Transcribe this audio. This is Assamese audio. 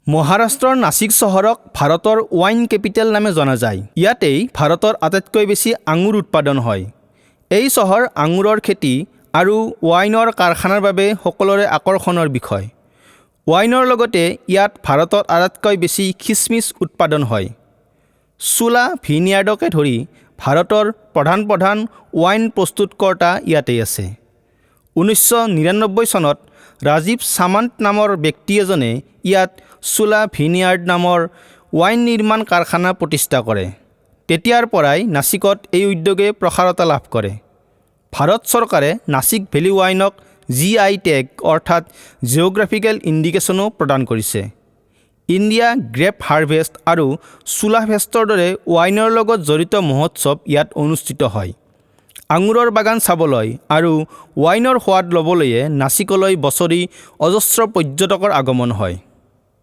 মহাৰাষ্ট্ৰৰ নাছিক চহৰক ভাৰতৰ ৱাইন কেপিটেল নামে জনা যায়। ইয়াতেই ভাৰতৰ আটাইতকৈ বেছি আঙুৰ উৎপাদন হয়। এই চহৰ আঙুৰৰ খেতি আৰু ৱাইনৰ কাৰখানাৰ বাবে সকলোৰে আকৰ্ষণৰ বিষয়। ৱাইনৰ লগতে ইয়াত ভাৰতত আটাইতকৈ বেছি খিচমিচ উৎপাদন হয়। চোলা ভিনিয়াৰ্ডকে ধৰি ভাৰতৰ প্ৰধান ৱাইন প্ৰস্তুতকৰ্তা ইয়াতেই আছে। 1999 চনত ৰাজীৱ সামন্ত নামৰ ব্যক্তি এজনে ইয়াত চোলা ভিনিয়াৰ্ড নামৰ ৱাইন নিৰ্মাণ কাৰখানা প্ৰতিষ্ঠা কৰে। তেতিয়াৰ পৰাই নাছিকত এই উদ্যোগে প্ৰসাৰতা লাভ কৰে। ভাৰত চৰকাৰে নাছিক ভেলী ৱাইনক GI টেগ অৰ্থাৎ জিঅ'গ্ৰাফিকেল ইণ্ডিকেশ্যনো প্ৰদান কৰিছে। ইণ্ডিয়া গ্ৰেপ হাৰ্ভেষ্ট আৰু চোলা ফেষ্টৰ দৰে ৱাইনৰ লগত জড়িত মহোৎসৱ ইয়াত অনুষ্ঠিত হয়। আঙুৰৰ বাগান চাবলৈ আৰু ৱাইনৰ সোৱাদ ল'বলৈয়ে নাছিকলৈ বছৰি অজস্ৰ পৰ্যটকৰ আগমন হয়।